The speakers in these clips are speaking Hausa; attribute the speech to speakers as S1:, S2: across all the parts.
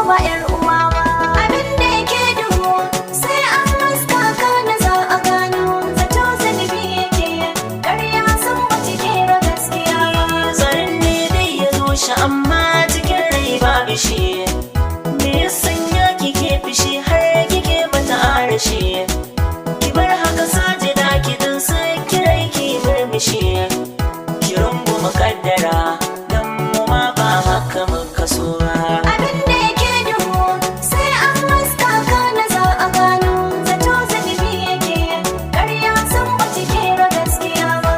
S1: ba 'yar uwa ba. Abin da yake duhu sai an haska kana za a gano. Zato zunubi yake ƙarya san ba cikin gaskiya ba.
S2: Zaren ne dai ya zo shi amma cikin rai babu shi. Me ya sanya kike fishi har kike mata arashi? Ki bar haka sajida ki dan sai kirai ki murmushi. Ki rungu muƙaddara dan mu ma ba haka muka so ba.
S1: Abin da yake duhu sai an haska kana za a gano. Zato zunubi yake ƙarya san ba cikin gaskiya ba.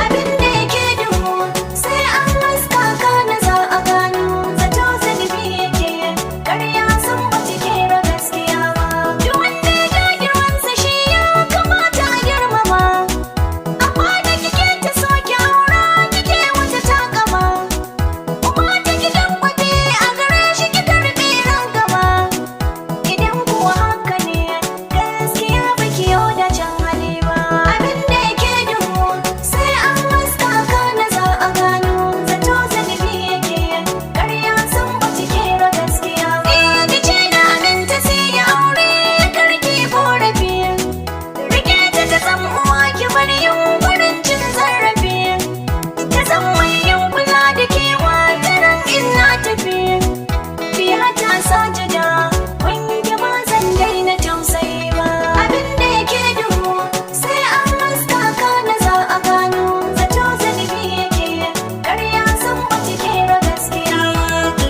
S1: Abin da yake duhu sai an haska kana za a gano. Zato zunubi yake ƙarya san ba cikin gaskiya ba. Duk wanda ya ja girmansa shi ya kamata a girmama. Amma da kike ta soke aura kike wata takama. Kuma ta gidan kwaɗe a gare shi ki karɓi rangama. Idan kuwa haka ne gaskiya baki yau da can hali ba. Abin da yake duhu sai an haska kana za a gano. Zato zunubi yake ƙarya san ba cikin gaskiya ba. Ki ce na aminta sai ya aure karki korafi. Rike ta ta san uwa ki bar yunƙurin cin zarafi. Ta san mai yin kula da kewa daren in na tafi. Biya ta sajida wani ba zan daina tausayi ba. Abin da yake duhu sai an haska kana za a gano. Zato zunubi yake ƙarya san ba cikin gaskiya.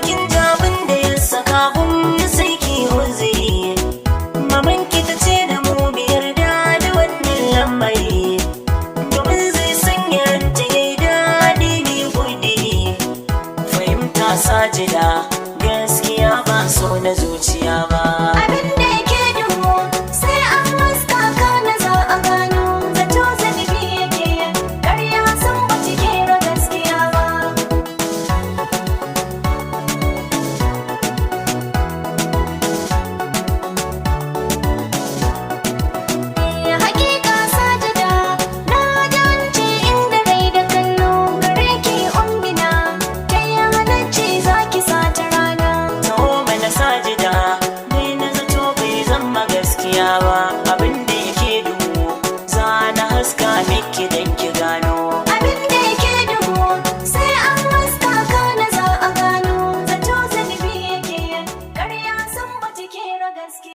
S2: Kin ji abin da ya saka hun sai ki uzuri. Maman ki ta ce da mu biyar da wannan lamari. Domin zai sanya ranta yayi daɗi ni kudi. Fahimta sajida gaskiya ba so na zuciya ba.
S1: Abin da yake